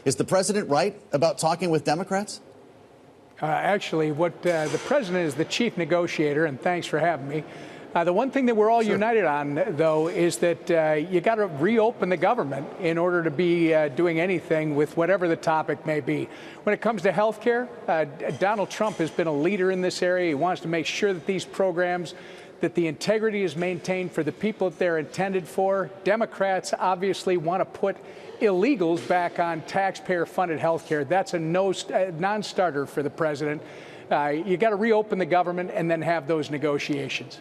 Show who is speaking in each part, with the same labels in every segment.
Speaker 1: Is the president right about talking with Democrats?
Speaker 2: Actually, what the president is the chief negotiator, and thanks for having me. The one thing that we're all united on, though, is that you got to reopen the government in order to be doing anything with whatever the topic may be. When it comes to health care, Donald Trump has been a leader in this area. He wants to make sure that these programs, that the integrity is maintained for the people that they're intended for. Democrats obviously want to put illegals back on taxpayer-funded health care. That's a non-starter for the president. You got to reopen the government and then have those negotiations.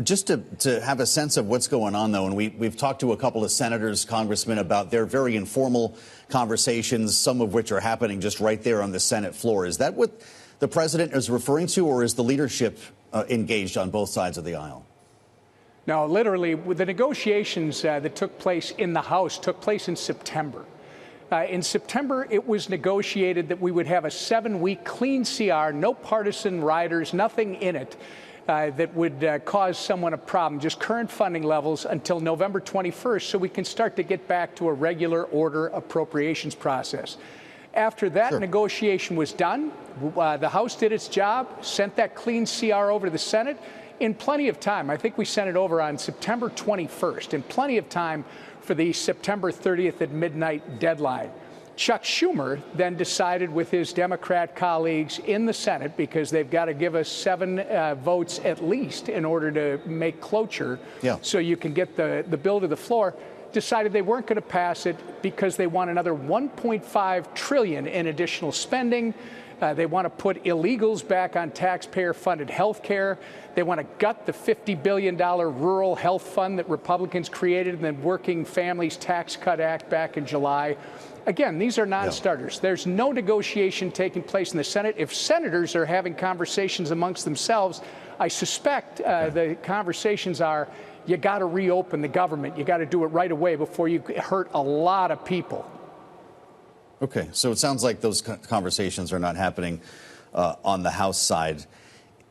Speaker 1: Just to have a sense of what's going on, though, and we've talked to a couple of senators, congressmen, about their very informal conversations, some of which are happening just right there on the Senate floor. Is that what the president is referring to, or is the leadership engaged on both sides of the aisle?
Speaker 2: No, literally, the negotiations that took place in the House took place in September. In September, it was negotiated that we would have a 7-week clean CR, no partisan riders, nothing in it that would cause someone a problem, just current funding levels until November 21st, so we can start to get back to a regular order appropriations process. After that negotiation was done, the House did its job, sent that clean CR over to the Senate in plenty of time. I think we sent it over on September 21st, in plenty of time for the September 30th at midnight deadline. Chuck Schumer then decided with his Democrat colleagues in the Senate, because they've got to give us 7 votes at least in order to make cloture so you can get the bill to the floor, decided they weren't going to pass it because they want another $1.5 trillion in additional spending. They want to put illegals back on taxpayer-funded health care. They want to gut the $50 billion rural health fund that Republicans created in the Working Families Tax Cut Act back in July. Again, these are non-starters. There's no negotiation taking place in the Senate. If senators are having conversations amongst themselves, I suspect the conversations are, you got to reopen the government. You got to do it right away before you hurt a lot of people.
Speaker 1: Okay, so it sounds like those conversations are not happening on the House side.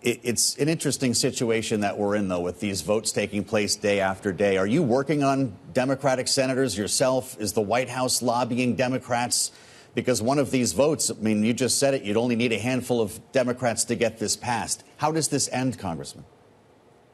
Speaker 1: It's an interesting situation that we're in, though, with these votes taking place day after day. Are you working on Democratic senators yourself? Is the White House lobbying Democrats? Because one of these votes, I mean, you just said it, you'd only need a handful of Democrats to get this passed. How does this end, Congressman?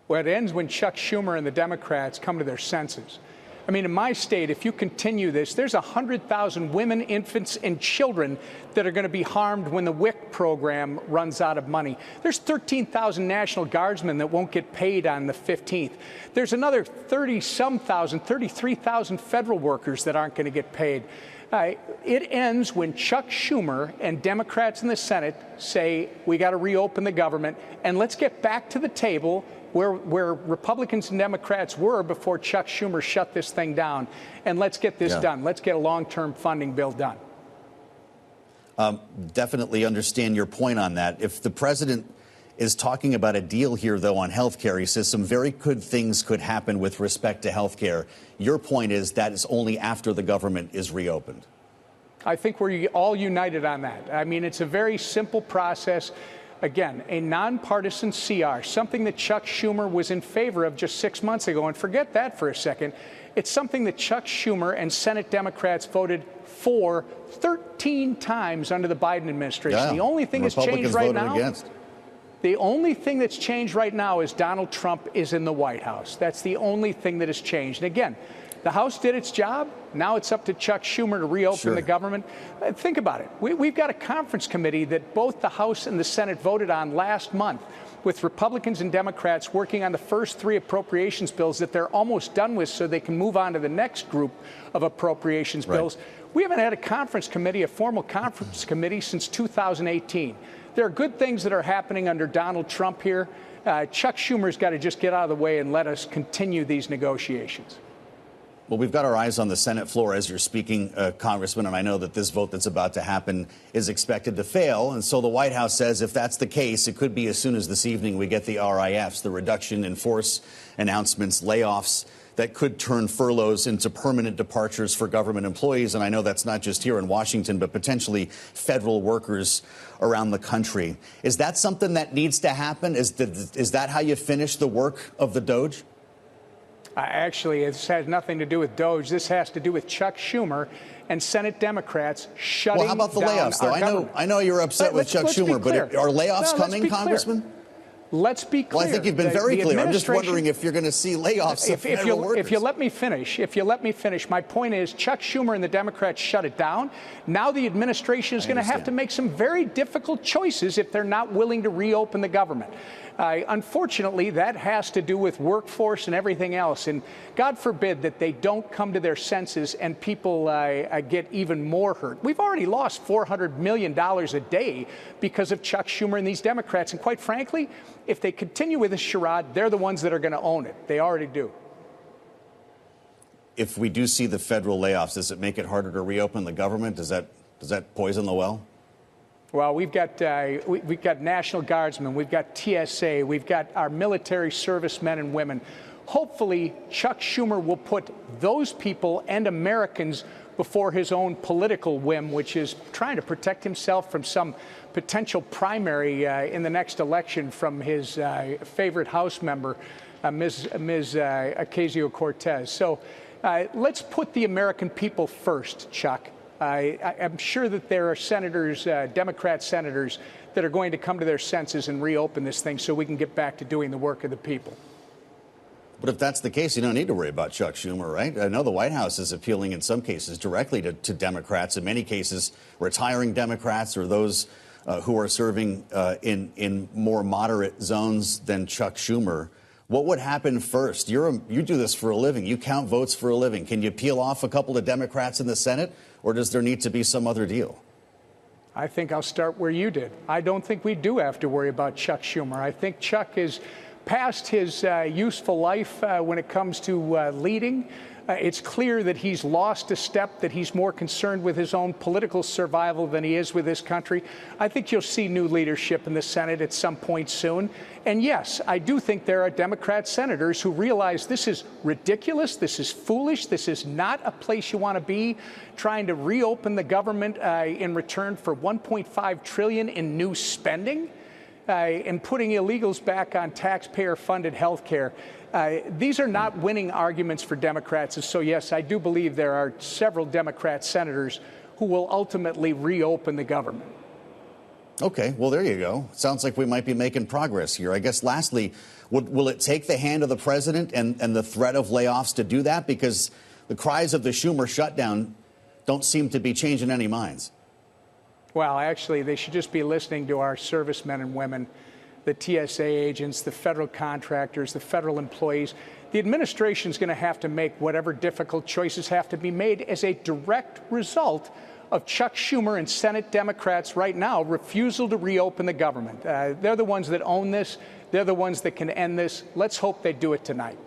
Speaker 2: Well, it ends when Chuck Schumer and the Democrats come to their senses. I mean, in my state, if you continue this, there's 100,000 women, infants, and children that are going to be harmed when the WIC program runs out of money. There's 13,000 National Guardsmen that won't get paid on the 15th. There's another 33,000 federal workers that aren't going to get paid. It ends when Chuck Schumer and Democrats in the Senate say, we got to reopen the government, and let's get back to the table where Republicans and Democrats were before Chuck Schumer shut this thing down. And let's get this done. Let's get a long-term funding bill done.
Speaker 1: Definitely understand your point on that. If the president is talking about a deal here, though, on health care, he says some very good things could happen with respect to health care. Your point is that is only after the government is reopened.
Speaker 2: I think we're all united on that. I mean, it's a very simple process. Again, a nonpartisan CR, something that Chuck Schumer was in favor of just 6 months ago. And forget that for a second. It's something that Chuck Schumer and Senate Democrats voted for 13 times under the Biden administration. The only thing that's changed right now, the only thing that's changed right now is Donald Trump is in the White House. That's the only thing that has changed. And again, the House did its job. Now it's up to Chuck Schumer to reopen the government. Think about it. We've got a conference committee that both the House and the Senate voted on last month, with Republicans and Democrats working on the first 3 appropriations bills that they're almost done with so they can move on to the next group of appropriations bills. We haven't had a conference committee, a formal conference committee, since 2018. There are good things that are happening under Donald Trump here. Chuck Schumer's got to just get out of the way and let us continue these negotiations.
Speaker 1: Well, we've got our eyes on the Senate floor as you're speaking, Congressman, and I know that this vote that's about to happen is expected to fail. And so the White House says if that's the case, it could be as soon as this evening we get the RIFs, the reduction in force announcements, layoffs that could turn furloughs into permanent departures for government employees. And I know that's not just here in Washington, but potentially federal workers around the country. Is that something that needs to happen? Is that how you finish the work of the DOJ?
Speaker 2: Actually, this has nothing to do with DOGE. This has to do with Chuck Schumer and Senate Democrats shutting down.
Speaker 1: Well, how about the layoffs, though? I know you're upset with Chuck Schumer, but are layoffs coming, Congressman?
Speaker 2: Let's be clear.
Speaker 1: Well, I think you've been very clear. I'm just wondering if you're going to see layoffs of federal workers.
Speaker 2: If you let me finish, my point is Chuck Schumer and the Democrats shut it down. Now the administration is going to have to make some very difficult choices if they're not willing to reopen the government. Unfortunately, that has to do with workforce and everything else. And God forbid that they don't come to their senses and people get even more hurt. We've already lost $400 million a day because of Chuck Schumer and these Democrats. And quite frankly, if they continue with this charade, they're the ones that are going to own it. They already do.
Speaker 1: If we do see the federal layoffs, does it make it harder to reopen the government? Does that poison the well?
Speaker 2: Well, we've got National Guardsmen, we've got TSA, we've got our military servicemen and women. Hopefully, Chuck Schumer will put those people and Americans before his own political whim, which is trying to protect himself from some potential primary in the next election from his favorite House member, Ms. Ocasio-Cortez. So let's put the American people first, Chuck. I'm sure that there are senators, Democrat senators, that are going to come to their senses and reopen this thing so we can get back to doing the work of the people.
Speaker 1: But if that's the case, you don't need to worry about Chuck Schumer, right? I know the White House is appealing in some cases directly to Democrats, in many cases retiring Democrats or those who are serving in more moderate zones than Chuck Schumer. What would happen first? You do this for a living. You count votes for a living. Can you peel off a couple of Democrats in the Senate, or does there need to be some other deal?
Speaker 2: I think I'll start where you did. I don't think we do have to worry about Chuck Schumer. I think Chuck is past his useful life when it comes to leading. It's clear that he's lost a step, that he's more concerned with his own political survival than he is with this country. I think you'll see new leadership in the Senate at some point soon. And yes, I do think there are Democrat senators who realize this is ridiculous, this is foolish, this is not a place you want to be, trying to reopen the government in return for $1.5 trillion in new spending. And putting illegals back on taxpayer-funded health care. These are not winning arguments for Democrats. And so, yes, I do believe there are several Democrat senators who will ultimately reopen the government.
Speaker 1: Okay, well, there you go. Sounds like we might be making progress here. I guess, lastly, will it take the hand of the president and the threat of layoffs to do that? Because the cries of the Schumer shutdown don't seem to be changing any minds.
Speaker 2: Well, actually, they should just be listening to our servicemen and women, the TSA agents, the federal contractors, the federal employees. The administration is going to have to make whatever difficult choices have to be made as a direct result of Chuck Schumer and Senate Democrats right now refusal to reopen the government. They're the ones that own this. They're the ones that can end this. Let's hope they do it tonight.